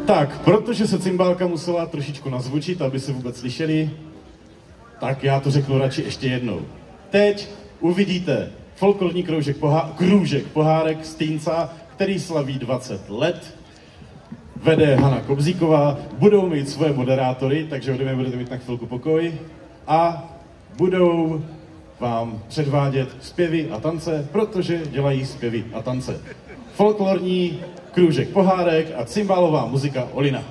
Tak, protože se cymbálka musela trošičku nazvučit, aby se vůbec slyšeli, tak já to řeknu radši ještě jednou. Teď uvidíte folklorní krůžek Pohárek z Týnca, který slaví 20 let. Vede Hana Kobzíková, budou mít svoje moderátory, takže ode mě budete mít na chvilku pokoj. A budou vám předvádět zpěvy a tance, protože dělají zpěvy a tance. Folklorní krůžek Pohárek a cymbálová muzika Olina.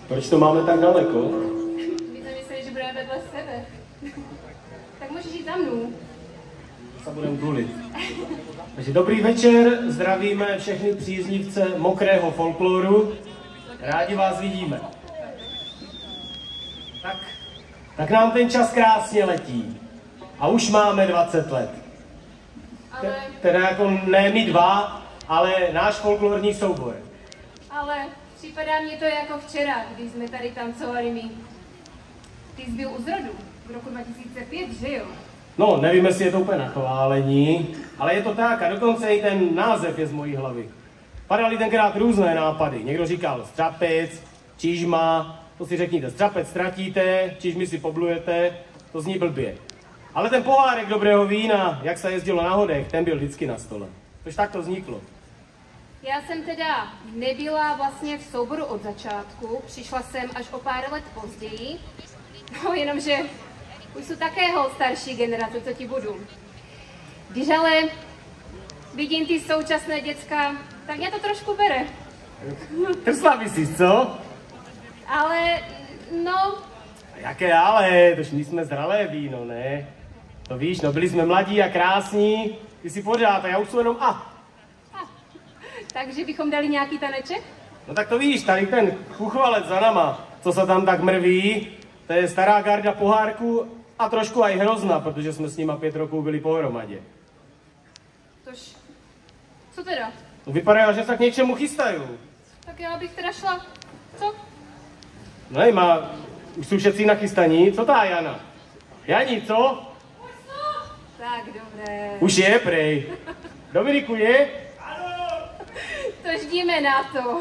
Proč to máme tak daleko? My jsme mysleli, že budeme vedle sebe. Tak můžeš jít za mnou. Se budeme tulit. Takže dobrý večer, zdravíme všechny příznivce mokrého folkloru. Rádi vás vidíme. Tak nám ten čas krásně letí. A už máme 20 let. Teda jako ne my dva, ale náš folklorní soubor. Ale připadá mně to jako včera, když jsme tady tancovali my. Ty jsi byl u zrodu v roku 2005, že jo? No, nevím, jestli je to úplně na chválení, ale je to tak a dokonce i ten název je z mojí hlavy. Padaly tenkrát různé nápady. Někdo říkal strapec, čížma, to si řekněte, strapec ztratíte, čížmy si poblujete, to zní blbě. Ale ten pohárek dobrého vína, jak se jezdilo na hodech, ten byl vždycky na stole. Tož tak to vzniklo. Já jsem teda nebyla vlastně v souboru od začátku, přišla jsem až o pár let později, no jenomže už jsou takého starší generace, co ti budu. Když ale vidím ty současné děcka, tak mě to trošku bere. Trsla by si, co? Ale, no... Jaké ale, tož my jsme zralé víno, ne? To víš, no byli jsme mladí a krásní, ty si pořád a já už jsem jenom Takže bychom dali nějaký taneček? No tak to víš, tady ten chuchvalec za nama, co se tam tak mrví, to je stará garda pohárku a trošku aj hrozná, protože jsme s nima 5 roků byli pohromadě. Tož, co teda? No vypadá, že se k něčemu chystají. Tak já bych teda šla. Co? No má, už jsou všetci nachystaní, co tá Jana? Jani, co? Tak, dobré. Už je, prej. Dominiku, je? Tož jdeme na to.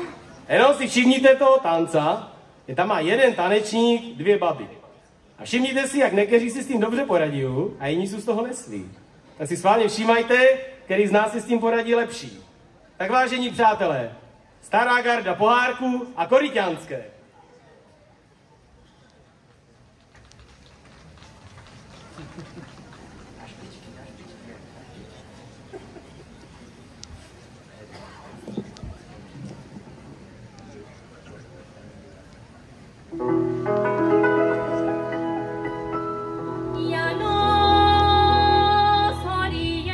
Jenom si všimnite toho tanca, že tam má jeden tanečník, 2 baby. A všimnite si, jak nekeří si s tím dobře poradí a jiní jsou z toho neslí. Tak si schválně všímajte, který z nás si s tím poradí lepší. Tak vážení přátelé, stará garda pohárku a koryťanské. Sorry,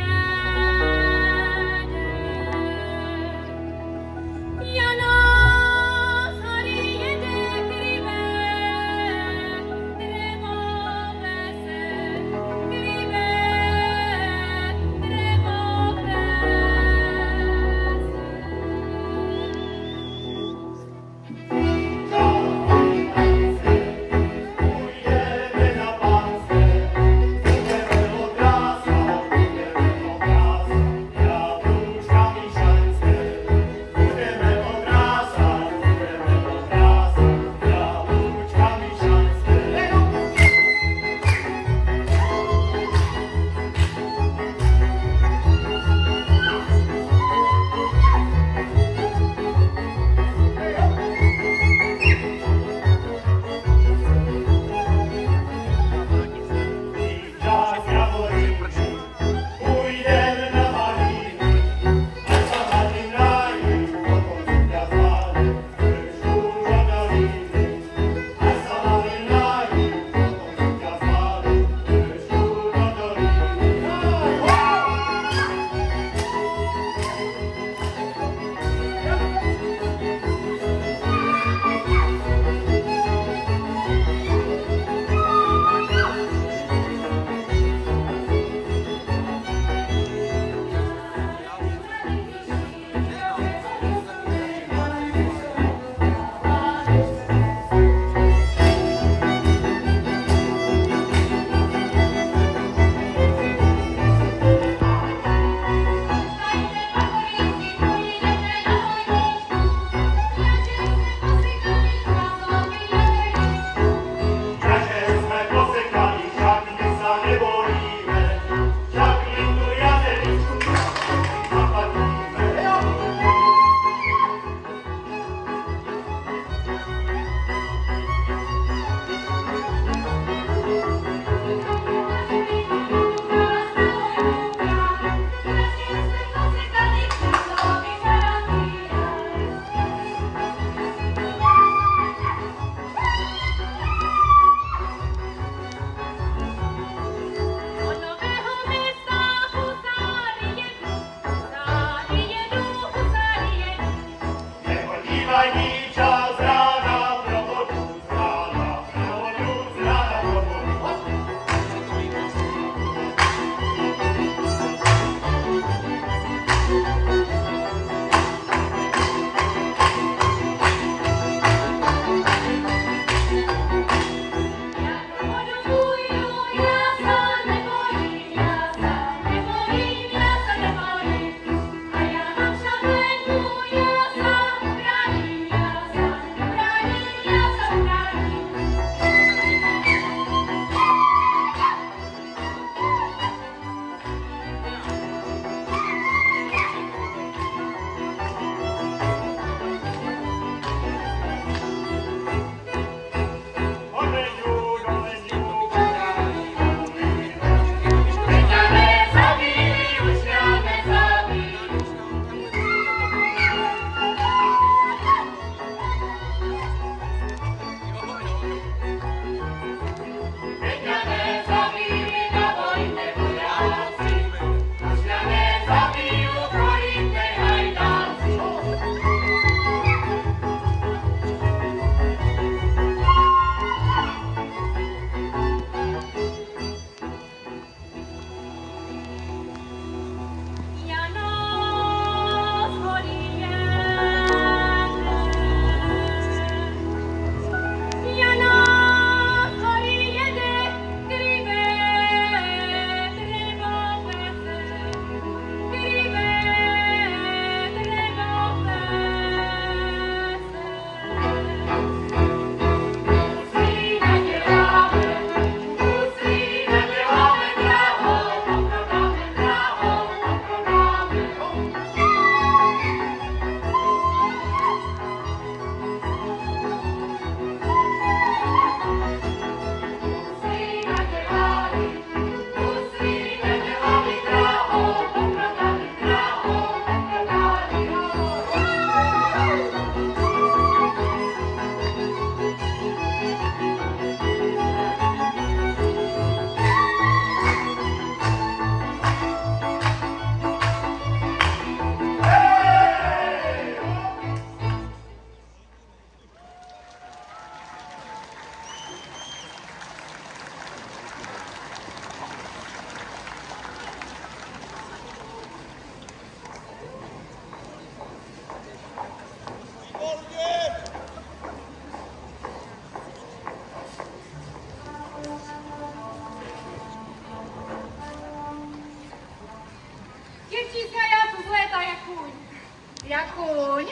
Jakuň?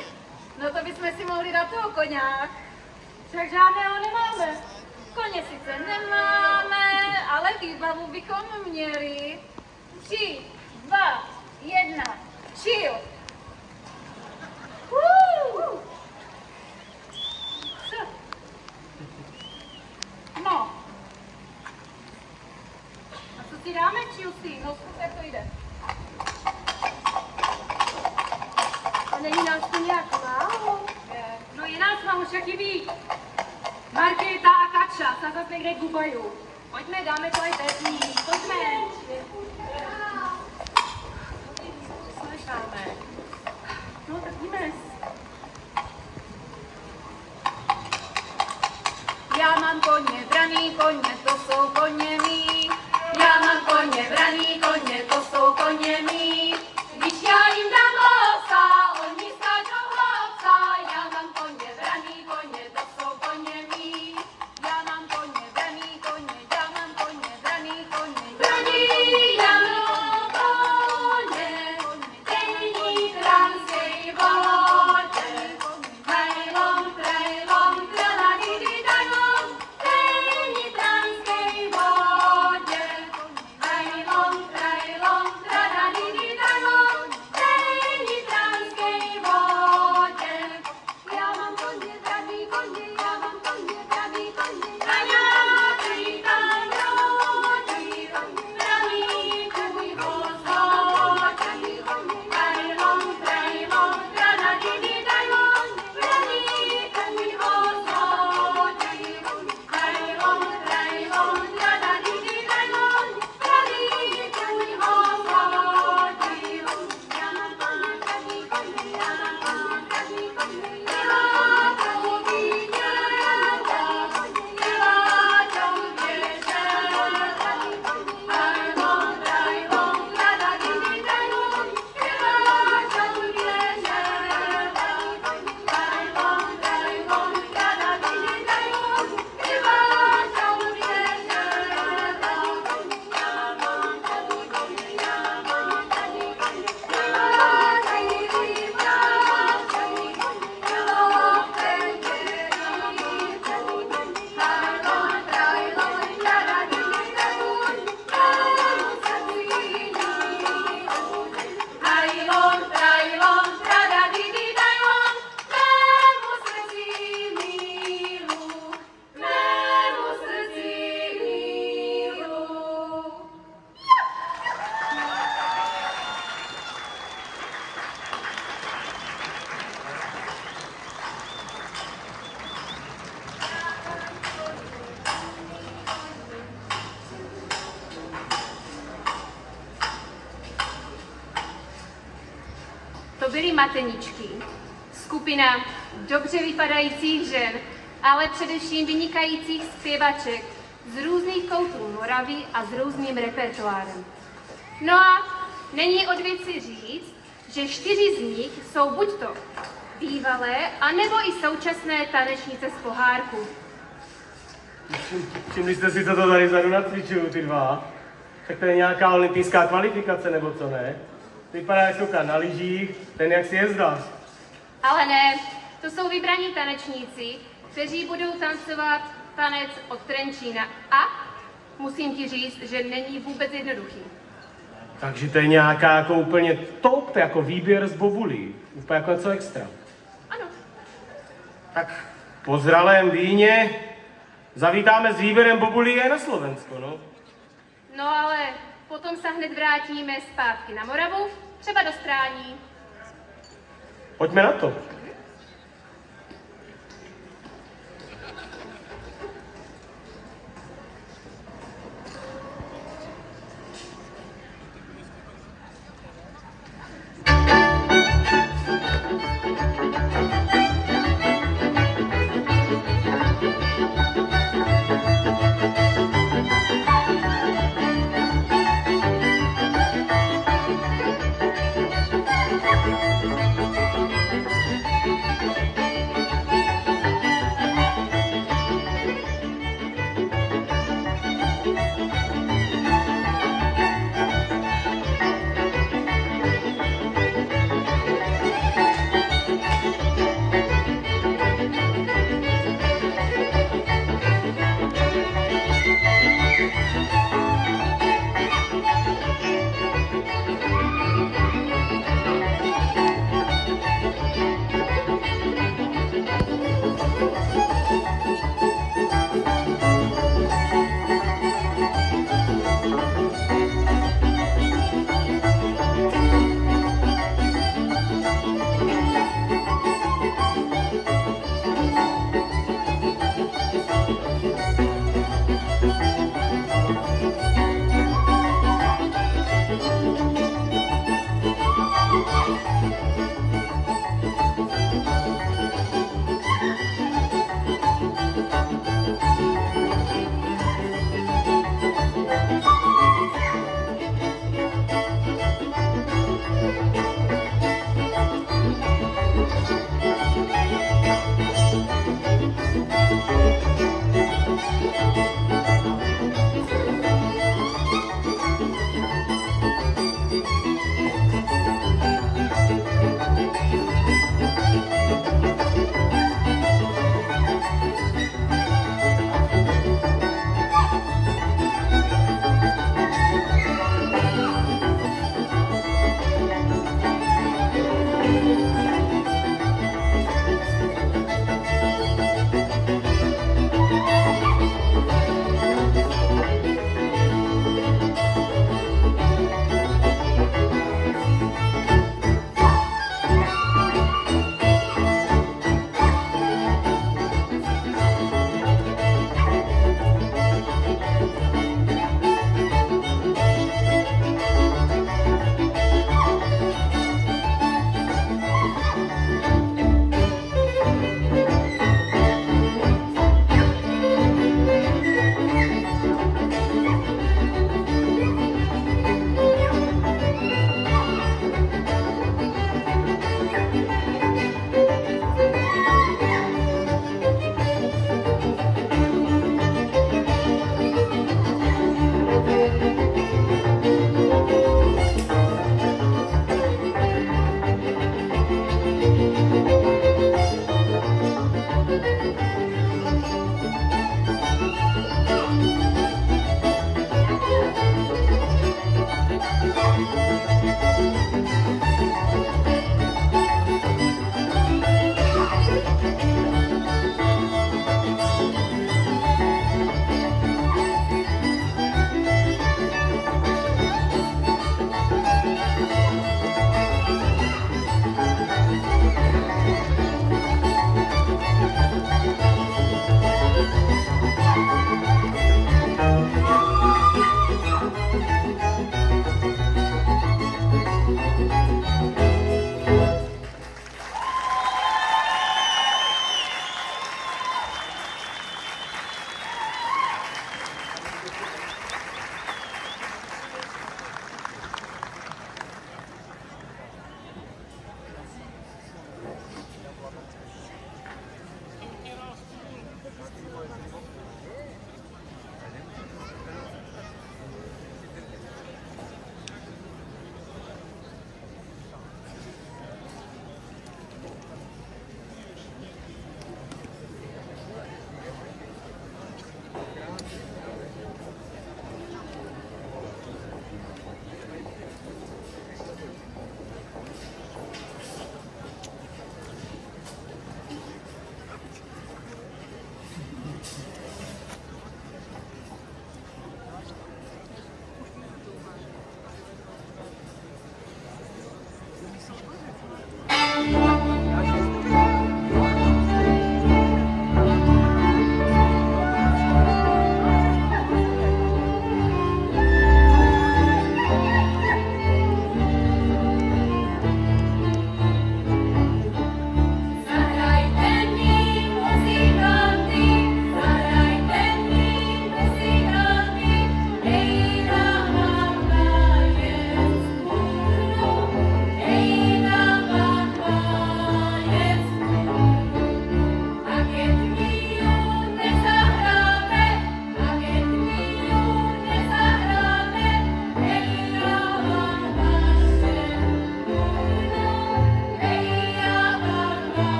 No to bychom si mohli dát toho koňák. Však žádného nemáme. Koně sice nemáme, ale výbavu bychom měli. 3, 2, 1, chill. No. A co si dáme, Chilsi? No zkus, jak to jde. A není nás to nějak málo? No je nás málo, však chybí. Markéta a Kača se zase někde gubají. Pojďme, dáme to aj bez ní. Pojďme. Slyšáme. No tak jdeme. Já mám koně, braný koně, to jsou koně mý. Já mám koně, braný koně, to jsou koně mý. Když já jim dám losa, oni skáčou hlopsa. Já mám koně, braný koně, to jsou koně mý. Já mám koně, braný koně, já mám koně, braný koně. Braný, já mám koně, denní transkej vodě. Trajlom, traladidi, trajlom, denní transkej vodě. byly mateničky, skupina dobře vypadajících žen, ale především vynikajících zpěvaček z různých koutů Moravy a s různým repertoárem. No a není od věci říct, že 4 z nich jsou buď to bývalé, anebo i současné tanečnice z pohárku. Všimli jste si, co to tady vzadu nacvičují, ty dva? Tak to je nějaká olympijská kvalifikace, nebo co ne? Vypadá jak suka na lyžích, ten jak si jezdař. Ale ne, to jsou vybraní tanečníci, kteří budou tancovat tanec od Trenčína. A musím ti říct, že není vůbec jednoduchý. Takže to je nějaká jako úplně top, jako výběr z bobulí. Úplně jako něco extra. Ano. Tak po zralém víně zavítáme s výběrem bobulí i na Slovensko, no. No ale potom se hned vrátíme zpátky na Moravu, třeba do Strání. Pojďme na to.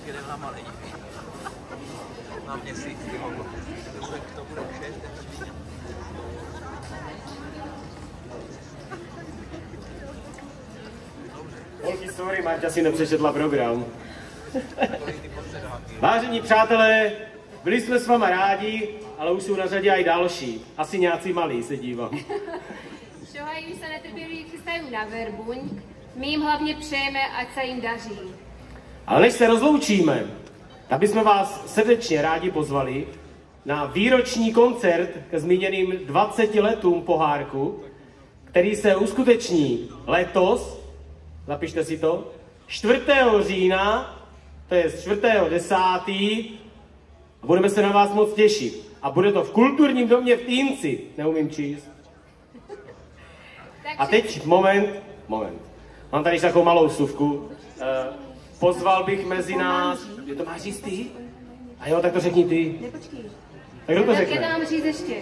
Kde vám ale jí. Na měsíc, to bude 6. Holky, sorry, Marta si nepřečetla program. Vážení přátelé, byli jsme s váma rádi, ale už jsou na řadě i další. Asi nějací malí se dívám. Šohají už se netrpělivě chystají na Verbuň. My jim hlavně přejeme, ať se jim daří. Ale než se rozloučíme, tak bychom vás srdečně rádi pozvali na výroční koncert ke zmíněným 20 letům pohárku, který se uskuteční letos, zapište si to, 4. října, to je 4.10. a budeme se na vás moc těšit. A bude to v kulturním domě v Týnci, neumím číst. A teď, moment. Mám tady takovou malou vsuvku. Pozval bych mezi nás... Je to máš říct ty? A jo, tak to řekni ty. Nepočkej. Tak kdo to Tak řekne? je tam říct ještě.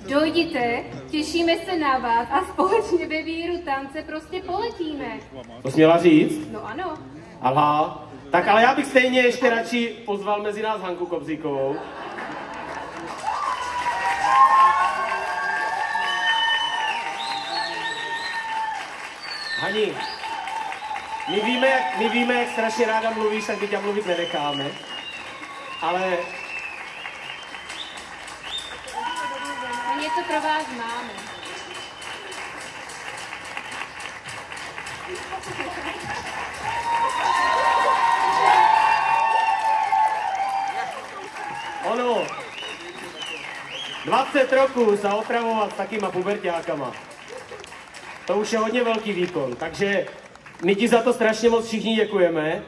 Dojděte, těšíme se na vás a společně ve víru tance prostě poletíme. To jsi měla říct? No ano. Aha. Tak ale já bych stejně ještě radši pozval mezi nás Hanku Kobzíkovou. Hani, my víme, jak strašně ráda mluvíš, tak my tě mluvit nenecháme. Ale My něco pro vás máme. ono, 20 roků se otravovat s takýma puberťákama. To už je hodně velký výkon, takže my ti za to strašně moc všichni děkujeme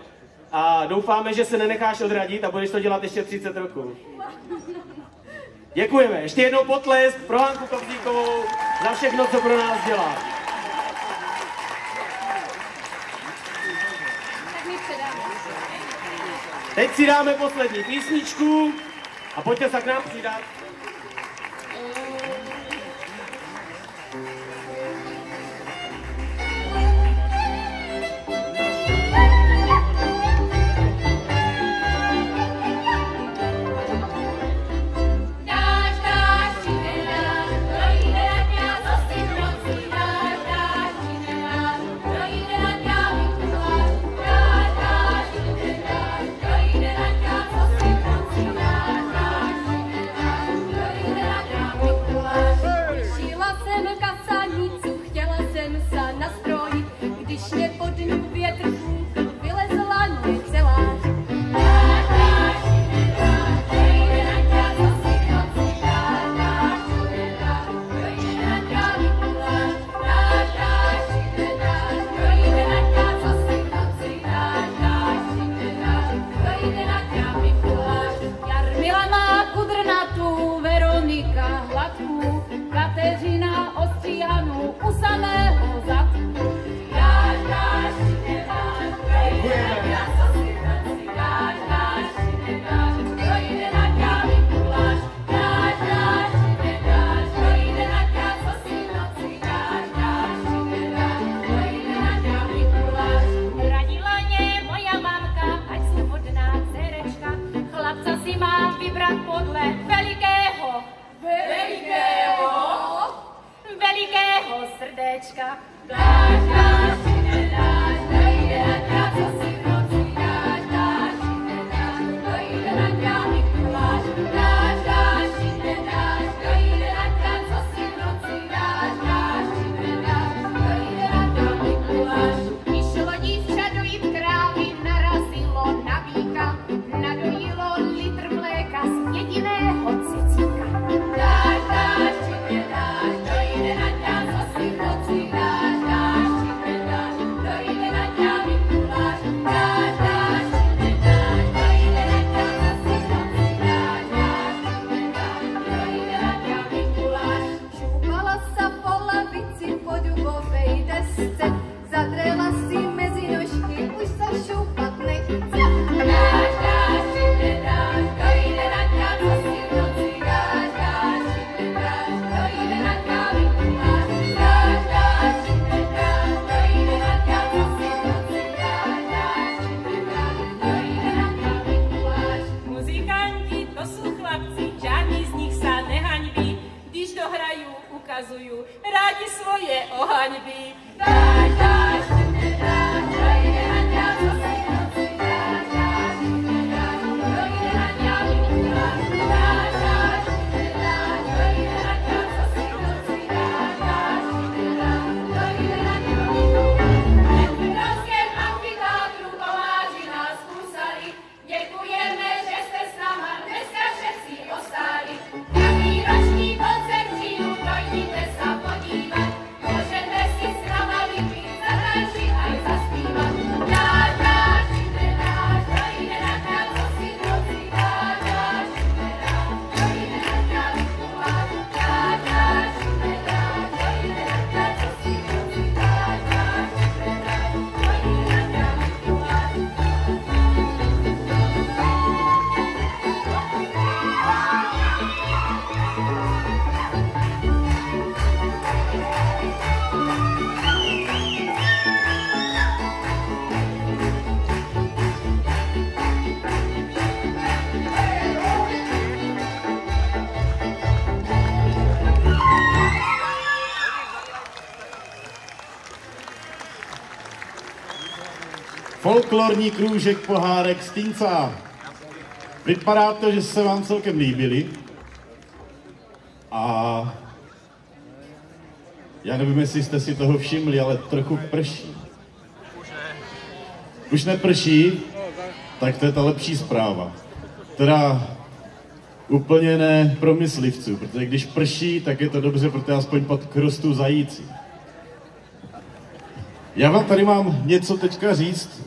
a doufáme, že se nenecháš odradit a budeš to dělat ještě 30 roků. Děkujeme. Ještě jednou potlesk pro Hanku Kobzíkovou za všechno, co pro nás dělá. Tak mi předáme. Teď si dáme poslední písničku a pojďte se k nám přidat. Mikuláš. ukazujú rádi svoje ohaňby. Dáš, dáš, ty mne dáš, čo ide na ňa, co si noci dáš, dáš, ty mne dáš, čo ide na ňa, dáš, dáš, dáš, ty mne dáš, čo ide na ňa, co si noci dáš, dáš, ty mne dáš, čo ide na ňa. Petrovském amfiteátru Tomáši nás skúsali, děkujeme, že ste s náma dneska všetci ostali. Jaký roční koncert žiju, dojdite sa podívat, môžete si s náma vypiť, zatančiť aj zaspívať. Dáš, dáš, ty mne dáš, čo ide na ňa, co si noci dáš, dáš, ty mne dáš, čo ide na ňa, vycúvať. Dáš, dáš, ty mne dáš, čo ide na ňa, co si noci dáš, dáš, ty mne dáš, čo ide na ňa, vycúvať. Folklorní krůžek Pohárek z Týnca. Vypadá to, že se vám celkem líbili. A já nevím, jestli jste si toho všimli, ale trochu prší. Už neprší, tak to je ta lepší zpráva. Teda úplně ne pro myslivců, protože když prší, tak je to dobře, protože aspoň pod rostou zajíci. Já vám tady mám něco teďka říct